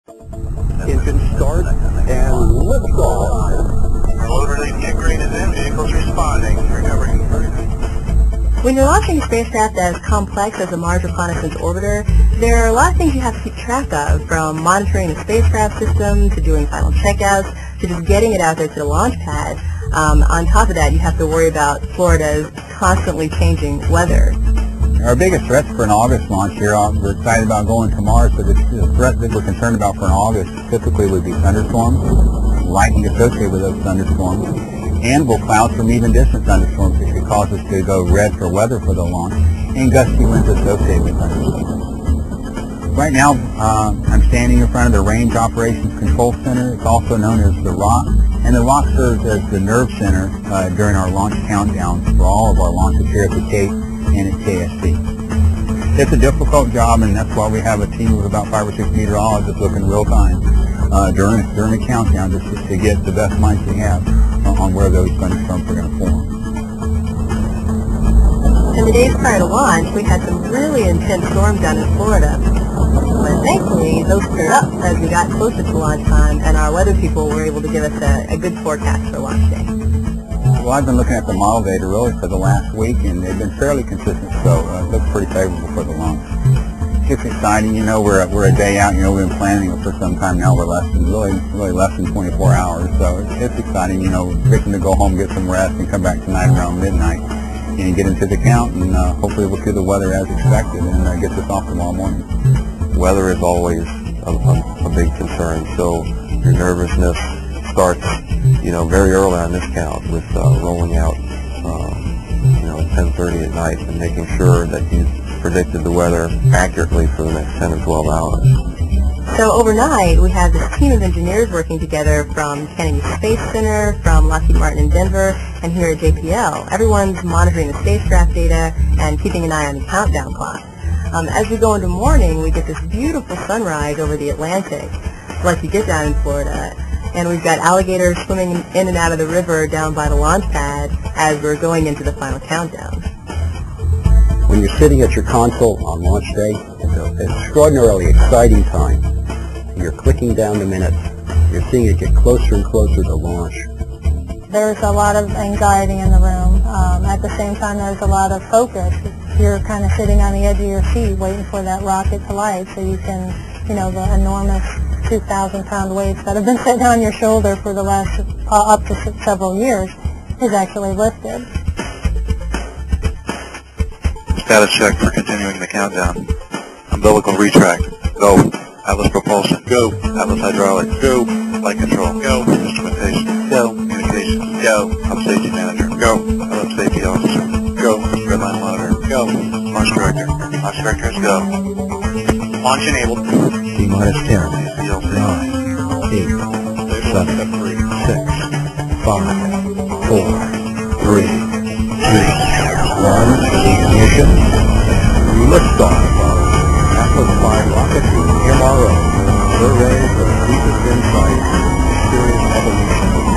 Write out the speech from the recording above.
Engine start and liftoff. Rotor lead kick rate is in. Vehicles responding. Recovering. When you're launching a spacecraft as complex as the Mars Reconnaissance Orbiter, there are a lot of things you have to keep track of, from monitoring the spacecraft system to doing final checkouts to just getting it out there to the launch pad. On top of that, you have to worry about Florida's constantly changing weather. Our biggest threats for an August launch here, we're excited about going to Mars, but the threat that we're concerned about for an August typically would be thunderstorms, lightning associated with those thunderstorms, and clouds from even distant thunderstorms that could cause us to go red for weather for the launch, and gusty winds associated with thunderstorms. Right now, I'm standing in front of the Range Operations Control Center. It's also known as the ROC, and the ROC serves as the nerve center during our launch countdowns for all of our launches here at the Cape and at KSC. It's a difficult job, and that's why we have a team of about 5 or 6 meteorologists looking real time during the countdown just to get the best minds we have on where those thunderstorms are going to form. In the days prior to launch, we had some really intense storms down in Florida. But thankfully, those cleared up as we got closer to launch time, and our weather people were able to give us a good forecast for launch day. Well, I've been looking at the model data really for the last week, and they've been fairly consistent, so it looks pretty favorable for the launch. It's exciting, we're a day out, we've been planning it for some time now. We're really less than 24 hours, so it's exciting, fixing to go home, get some rest, and come back tonight around midnight and get into the count, and hopefully we'll see the weather as expected and get this off tomorrow morning. Weather is always a big concern, so your nervousness starts, very early on this count with rolling out, at 10:30 at night and making sure that you've predicted the weather accurately for the next 10 or 12 hours. So overnight, we have this team of engineers working together from Kennedy Space Center, from Lockheed Martin in Denver, and here at JPL. Everyone's monitoring the spacecraft data and keeping an eye on the countdown clock. As we go into morning, we get this beautiful sunrise over the Atlantic, like you get down in Florida. And we've got alligators swimming in and out of the river down by the launch pad as we're going into the final countdown. When you're sitting at your console on launch day, it's an extraordinarily exciting time. You're clicking down the minutes. You're seeing it get closer and closer to launch. There's a lot of anxiety in the room. At the same time, there's a lot of focus. You're kind of sitting on the edge of your seat waiting for that rocket to light so you can, the enormous 2,000-pound weights that have been sitting on your shoulder for the last up to several years is actually lifted. Status check for continuing the countdown. Umbilical retract. Go. Atlas propulsion. Go. Atlas hydraulics. Go. Flight control. Go. Instrumentation. Go. Communications. Go. Hub safety manager. Go. Hub safety officer. Go. Redline monitor. Go. Launch director. Launch directors. Go. Launch enabled. T-minus 10, 9, 8, 7, 6, 5, 4, 3, 2, 1, ignition, and liftoff of Atlas V rocket to MRO, survey for the deepest insight, serious evolution.